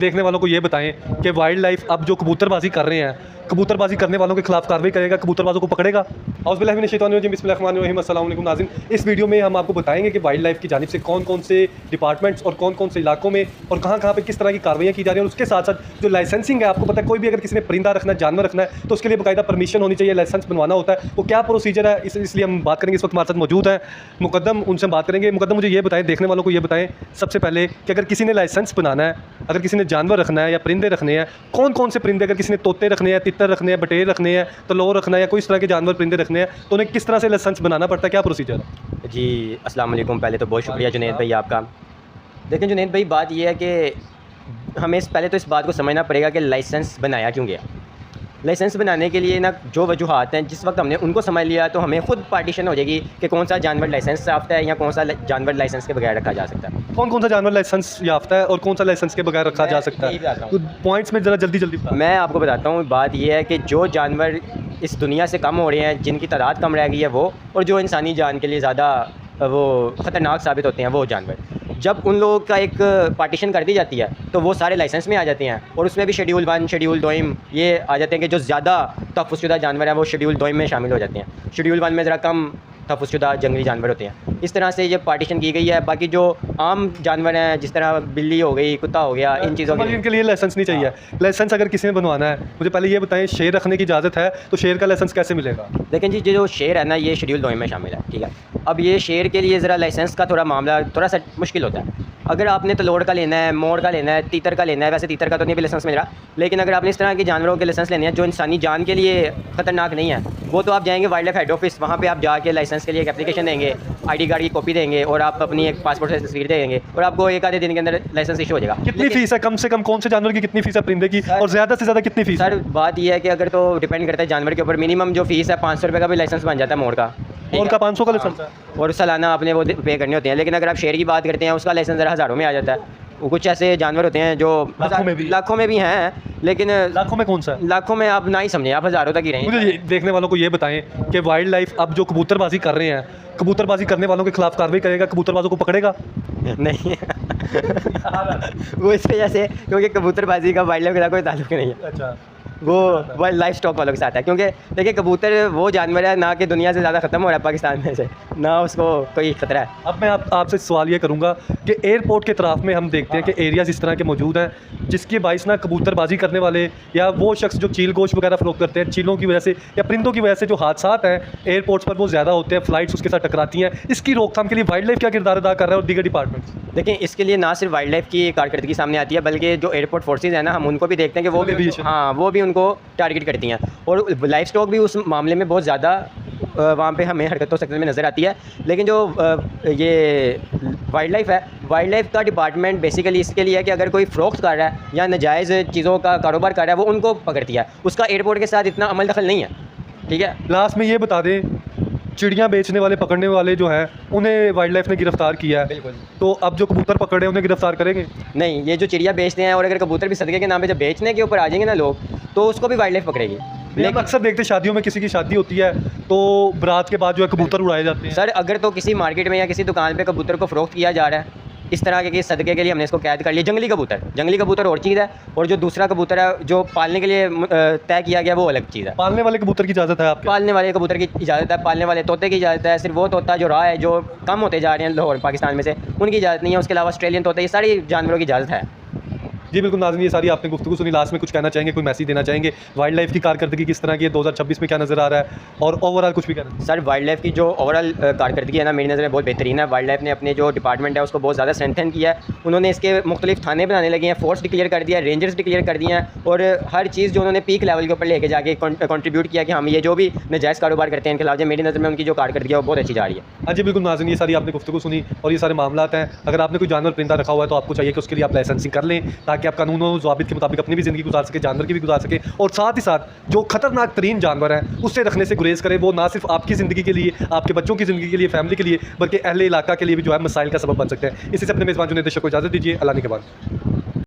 देखने वालों को ये बताएं कि वाइल्ड लाइफ अब जो कबूतरबाजी कर रहे हैं, कबूतरबाजी करने वालों के खिलाफ कार्रवाई करेगा, कबूतरबाजों को पकड़ेगा। बिस्मिल्लाहिर्रहमानिर्रहीम, अस्सलाम वालेकुम नाज़रीन। इस वीडियो में हम आपको बताएंगे कि वाइल्ड लाइफ की जानिब से कौन कौन से डिपार्टमेंट्स और कौन कौन से इलाकों में और कहाँ कहाँ पे किस तरह की कार्रवाइयाँ की जा रही हैं। और उसके साथ साथ जो लाइसेंसिंग है, आपको पता है कोई भी अगर किसी ने परिंदा रखना है, जानवर रखना है, तो उसके लिए बाकायदा परमिशन होनी चाहिए, लाइसेंस बनवाना होता है। वो क्या प्रोसीजर है, इसलिए हम बात करेंगे। इस वक्त हमारे साथ मौजूद है मुकद्दम, उनसे बात करेंगे। मुकद्दम, मुझे ये बताएं, देखने वालों को ये बताएं सबसे पहले कि अगर किसी ने लाइसेंस बनाना है, अगर किसी ने जानवर रखना है या परिंदे रखने हैं, कौन कौन से परिंदे, अगर किसी ने तोते रखने हैं, तितर रखने हैं, बटेर रखने हैं, तलोर रखना है या कोई इस तरह के जानवर परिंदे रखने हैं, तो उन्हें किस तरह से लाइसेंस बनाना पड़ता है, क्या प्रोसीजर है? जी अस्सलाम वालेकुम। पहले तो बहुत शुक्रिया जुनैद भाई आपका। देखें जुनैद भाई, बात यह है कि हमें पहले तो इस बात को समझना पड़ेगा कि लाइसेंस बनाया क्यों गया। लाइसेंस बनाने के लिए ना जो वजूहात हैं, जिस वक्त हमने उनको समझ लिया तो हमें खुद पार्टीशन हो जाएगी कि कौन सा जानवर लाइसेंस याफ्ता है या कौन सा जानवर लाइसेंस के बगैर रखा जा सकता है। कौन कौन सा जानवर लाइसेंस याफ्ता है और कौन सा लाइसेंस के बगैर रखा जा सकता है? तो पॉइंट्स में ज़रा जल्दी मैं आपको बताता हूँ। बात यह है कि जो जानवर इस दुनिया से कम हो रहे हैं, जिनकी तादाद कम रह गई है वो, और जो इंसानी जान के लिए ज़्यादा वो ख़तरनाक साबित होते हैं वो जानवर, जब उन लोगों का एक पार्टीशन कर दी जाती है तो वो सारे लाइसेंस में आ जाते हैं। और उसमें भी शेड्यूल 1, शेड्यूल 2 ये आ जाते हैं कि जो ज़्यादा तहफ़्फ़ुज़शुदा जानवर हैं वो शेड्यूल 2 में शामिल हो जाते हैं। शेड्यूल 1 में ज़रा कम तहफ़्फ़ुज़शुदा जंगली जानवर होते हैं। इस तरह से ये पार्टीशन की गई है। बाकी जो आम जानवर हैं, जिस तरह बिल्ली हो गई, कुत्ता हो गया, इन चीज़ों के लिए लाइसेंस नहीं चाहिए। लाइसेंस अगर किसी ने बनवाना है, मुझे पहले ये बताएं, शेर रखने की इजाज़त है तो शेर का लाइसेंस कैसे मिलेगा? लेकिन जी जो शेर है ना, ये शेड्यूल 2 में शामिल है, ठीक है। अब ये शेर के लिए ज़रा लाइसेंस का थोड़ा मामला थोड़ा सा मुश्किल होता है। अगर आपने तलोड़ का लेना है, मोर का लेना है, तीतर का लेना है, वैसे तीतर का तो नहीं भी लाइसेंस मिल रहा, लेकिन अगर आपने इस तरह के जानवरों के लाइसेंस लेने हैं जो इंसानी जान के लिए ख़तरनाक नहीं है, वो तो आप जाएंगे वाइल्ड लाइफ हेड ऑफिस, वहाँ पे आप जाके लाइसेंस के लिए एक एप्लीकेशन देंगे, आईडी कार्ड की कॉपी देंगे और आप अपनी एक पासपोर्ट साइज तस्वीर देंगे और आपको एक आधे दिन के अंदर लाइसेंस इशू हो जाएगा। कितनी फीस है कम से कम, कौन से जानवर की कितनी फीस है, परिंदे की, और ज़्यादा से ज़्यादा कितनी फीस? सर बात यह है कि अगर तो डिपेंड करता है जानवर के ऊपर। मिनिमम जो फीस है 500 रुपये का भी लाइसेंस बन जाता है मोर का। मोर का 500 का लाइसेंस है और सालाना आपने वो पे करने होते हैं। लेकिन अगर आप शेर की बात करते हैं, उसका लाइसेंस ज़रा हज़ारों में आ जाता है। वो कुछ ऐसे जानवर होते हैं जो लाखों में भी हैं, लेकिन लाखों में कौन सा है? लाखों में आप ना ही समझें, आप हज़ारों तक ही रहें। मुझे देखने वालों को ये बताएं कि वाइल्ड लाइफ अब जो कबूतरबाजी कर रहे हैं, कबूतरबाजी करने वालों के खिलाफ कार्रवाई करेगा, कबूतरबाजों को पकड़ेगा? नहीं वो इस वजह से क्योंकि कबूतरबाजी का वाइल्ड लाइफ के साथ कोई ताल्लुक नहीं है। अच्छा, वो लाइफ स्टॉक वालों के साथ है। क्योंकि देखिए कबूतर वो जानवर है ना कि दुनिया से ज़्यादा ख़त्म हो रहा है पाकिस्तान में से, ना उसको कोई ख़तरा है। अब मैं आपसे सवाल ये करूँगा कि एयरपोर्ट के तरफ में हम देखते हैं कि एरियाज़ इस तरह के मौजूद हैं जिसके बाइस ना कबूतरबाजी करने वाले या वो शख्स जो चील गोश्त वगैरह फ़रोख्त करते हैं, चीलों की वजह से या परिंदों की वजह से जो हादसात हैं एयरपोर्ट्स पर वो ज़्यादा होते हैं, फ़्लाइट्स उसके साथ टकराती हैं। इसकी रोकथाम के लिए वाइल्ड लाइफ क्या किरदार अदा कर रहा है और दीगर डिपार्टमेंट्स? देखिए इसके लिए ना सिर्फ वाइल्ड लाइफ की कारकर्दगी सामने आती है, बल्कि जो एयरपोर्ट फोर्सेज है ना, हम उनको भी देखते हैं कि वो भी हाँ वो भी उनको टारगेट करती हैं। और लाइफ स्टॉक भी उस मामले में बहुत ज़्यादा वहाँ पे हमें हरकतों सकते में नज़र आती है। लेकिन जो ये वाइल्ड लाइफ है, वाइल्ड लाइफ का डिपार्टमेंट बेसिकली इसके लिए है कि अगर कोई फ़रोख्त कर रहा है या नाजायज़ चीज़ों का कारोबार कर रहा है वो उनको पकड़ती है। उसका एयरपोर्ट के साथ इतना अमल दखल नहीं है, ठीक है। लास्ट में ये बता दें, चिड़ियाँ बेचने वाले, पकड़ने वाले जो हैं उन्हें वाइल्ड लाइफ ने गिरफ्तार किया है, बिल्कुल। तो अब जो कबूतर पकड़े उन्हें गिरफ्तार करेंगे? नहीं, ये जो चिड़िया बेचते हैं और अगर कबूतर भी सदके के नाम पे जब बेचने के ऊपर आ जाएंगे ना लोग, तो उसको भी वाइल्ड लाइफ पकड़ेगी। लेकिन अक्सर देखते शादियों में किसी की शादी होती है तो बारात के बाद जो है कबूतर उड़ाए जाते हैं। सर अगर तो किसी मार्केट में या किसी दुकान पे कबूतर को फ़रोख्त किया जा रहा है इस तरह के सदक़े के लिए, हमने इसको कैद कर लिया। जंगली कबूतर और चीज़ है, और जो दूसरा कबूतर है जो पालने के लिए तय किया गया वो अलग चीज़ है। पालने वाले कबूतर की इजाज़त है आपके? पालने वाले कबूतर की इजाज़त है, पालने वाले तोते की इजाज़त है। सिर्फ वो तोता जो रहा है, जो कम होते जा रहे हैं लाहौर पाकिस्तान में से, उनकी इजाज़त नहीं है। उसके अलावा ऑस्ट्रेलियन तोते, ये सारी जानवरों की इजाज़त है। जी बिल्कुल नाज़रीन, ये सारी आपने गुफ्तगू सुनी। लास्ट में कुछ कहना चाहेंगे, कोई मैसेज देना चाहेंगे? वाइल्ड लाइफ की कारकर्दगी किस तरह की है, 2026 में क्या नज़र आ रहा है, और ओवरऑल कुछ भी कहना? सर वाइल्ड लाइफ की जो ओवरऑल कारकर्दगी है ना, मेरी नज़र में बहुत बेहतरीन है। वाइल्ड लाइफ ने अपने जो डिपार्टमेंट है उसको बहुत ज़्यादा स्ट्रेंथन किया है। उन्होंने इसके मुख्तलिफ थाने बनाने लगे हैं, फोर्स डिक्लेयर कर दिया, रेंजर्स डिक्लेयर कर दिए हैं, और हर चीज़ जो उन्होंने पीक लेवल के ऊपर लेके जाके कंट्रीब्यूट किया कि हम ये जो भी नाजायज़ कारोबार करते हैं इनके खिलाफ, मेरी नज़र में उनकी जो कारकर्दगी है वो बहुत अच्छी जा रही है। हाँ जी बिल्कुल नाज़रीन, ये सारी आपने गुफ्तगू सुनी और ये सारे मामलात हैं। अगर आपने कोई जानवर परिंदा रखा हुआ है तो आपको चाहिए कि उसके लिए आप लाइसेंसिंग कर लें, ताकि आप कानूनों के मुताबिक अपनी भी ज़िंदगी गुजार सके, जानवर की भी गुजार सके, और साथ ही साथ जो खतरनाक तरीन जानवर हैं उससे रखने से गुरेज करें। वो ना सिर्फ आपकी ज़िंदगी के लिए, आपके बच्चों की ज़िंदगी के लिए, फैमिली के लिए, बल्कि अहले इलाका के लिए भी जो है मसाइल का सबब बन सकते हैं। इसी से अपने मेज़बान जुनैद को इजाज़त दीजिए। अल्लाह के बाद।